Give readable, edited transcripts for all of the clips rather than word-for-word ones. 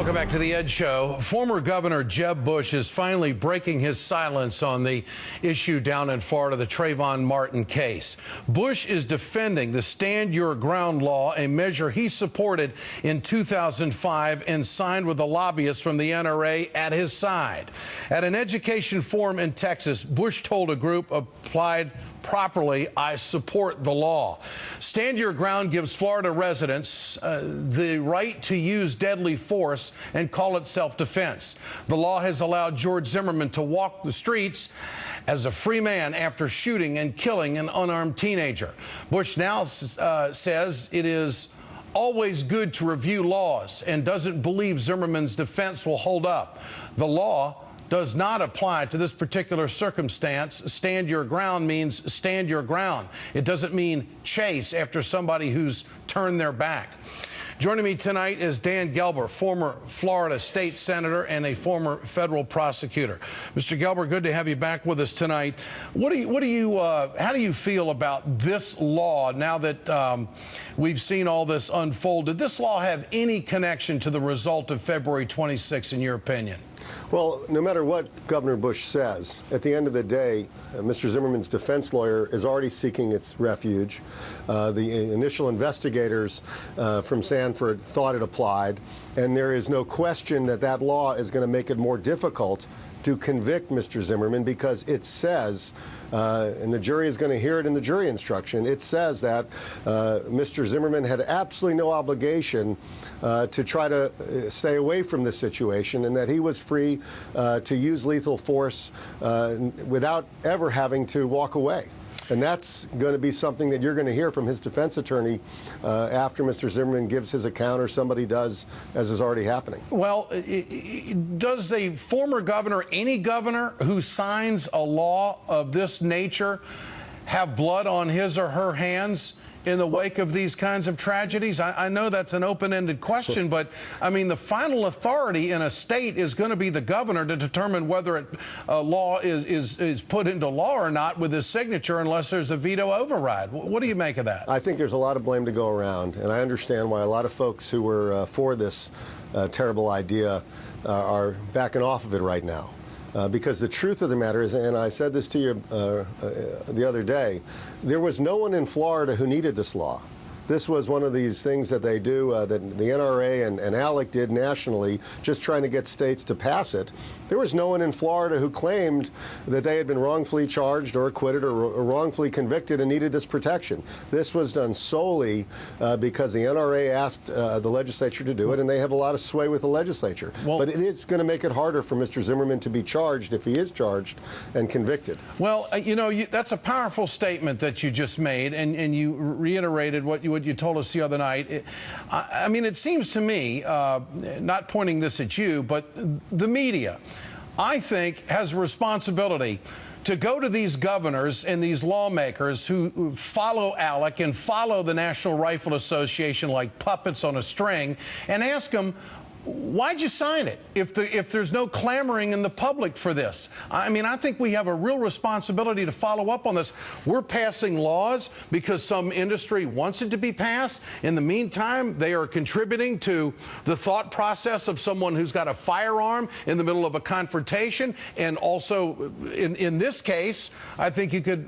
Welcome back to the Ed Show. Former Governor Jeb Bush is finally breaking his silence on the issue down in Florida, the Trayvon Martin case. Bush is defending the Stand Your Ground law, a measure he supported in 2005 and signed with a lobbyist from the NRA at his side. At an education forum in Texas, Bush told a group applied properly, I support the law. Stand Your Ground gives Florida residents the right to use deadly force and call it self-defense. The law has allowed George Zimmerman to walk the streets as a free man after shooting and killing an unarmed teenager. Bush now says it is always good to review laws and doesn't believe Zimmerman's defense will hold up. The law does not apply to this particular circumstance. Stand your ground means stand your ground. It doesn't mean chase after somebody who's turned their back. Joining me tonight is Dan Gelber, former Florida state senator and a former federal prosecutor. Mr. Gelber, good to have you back with us tonight. How do you feel about this law now that we've seen all this unfold? Did this law have any connection to the result of February 26, in your opinion? Well, no matter what Governor Bush says, at the end of the day, Mr. Zimmerman's defense lawyer is already seeking its refuge. The initial investigators from Sanford thought it applied, and there is no question that that law is going to make it more difficult to convict Mr. Zimmerman, because it says, and the jury is going to hear it in the jury instruction, it says that Mr. Zimmerman had absolutely no obligation to try to stay away from this situation, and that he was free to use lethal force without ever having to walk away. And that's going to be something that you're going to hear from his defense attorney after Mr. Zimmerman gives his account, or somebody does, as is already happening. Well, does a former governor, any governor who signs a law of this nature, have blood on his or her hands in the wake of these kinds of tragedies? I know that's an open-ended question, but I mean, the final authority in a state is going to be the governor to determine whether a law is put into law or not with his signature, unless there's a veto override. What do you make of that? I think there's a lot of blame to go around, and I understand why a lot of folks who were for this terrible idea are backing off of it right now. Because the truth of the matter is, and I said this to you the other day, there was no one in Florida who needed this law. This was one of these things that they do, that the NRA and ALEC did nationally, just trying to get states to pass it. There was no one in Florida who claimed that they had been wrongfully charged or acquitted or wrongfully convicted and needed this protection. This was done solely because the NRA asked the legislature to do it, and they have a lot of sway with the legislature. Well, but it is going to make it harder for Mr. Zimmerman to be charged, if he is charged, and convicted. Well, you know, that's a powerful statement that you just made, and you reiterated what you told us the other night. I mean, it seems to me, not pointing this at you, but the media, I think, has a responsibility to go to these governors and these lawmakers who follow ALEC and follow the National Rifle Association like puppets on a string, and ask them, why'd you sign it if there's no clamoring in the public for this? I mean, I think we have a real responsibility to follow up on this. We're passing laws because some industry wants it to be passed. In the meantime, they are contributing to the thought process of someone who's got a firearm in the middle of a confrontation. And also, in this case, I think you could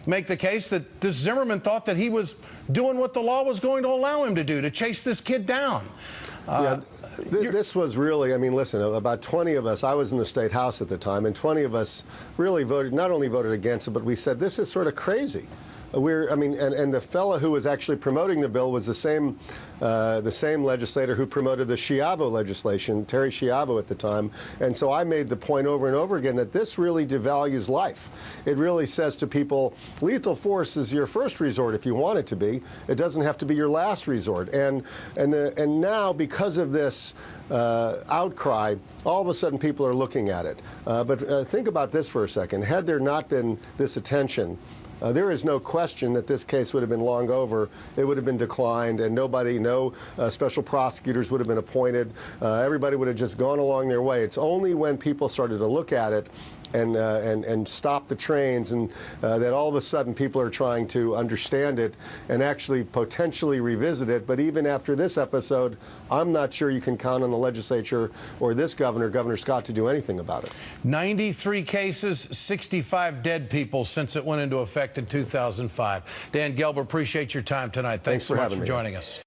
make the case that this Zimmerman thought that he was doing what the law was going to allow him to do, to chase this kid down. Yeah, this was really, I mean, listen, about 20 of us, I was in the state house at the time, and 20 of us really voted, not only voted against it, but we said, this is sort of crazy. I mean, and the fellow who was actually promoting the bill was the same legislator who promoted the Schiavo legislation, Terry Schiavo at the time. And so I made the point over and over again that this really devalues life. It really says to people, lethal force is your first resort if you want it to be. It doesn't have to be your last resort. And now, because of this outcry, all of a sudden people are looking at it. But think about this for a second. Had there not been this attention, there is no question that this case would have been long over. It would have been declined, and no special prosecutors would have been appointed. Everybody would have just gone along their way. It's only when people started to look at it and stop the trains, and that all of a sudden people are trying to understand it and actually potentially revisit it. But even after this episode, I'm not sure you can count on the legislature or this Governor Scott, to do anything about it. 93 cases, 65 dead people since it went into effect in 2005. Dan Gelber, appreciate your time tonight. Thanks so much for joining us.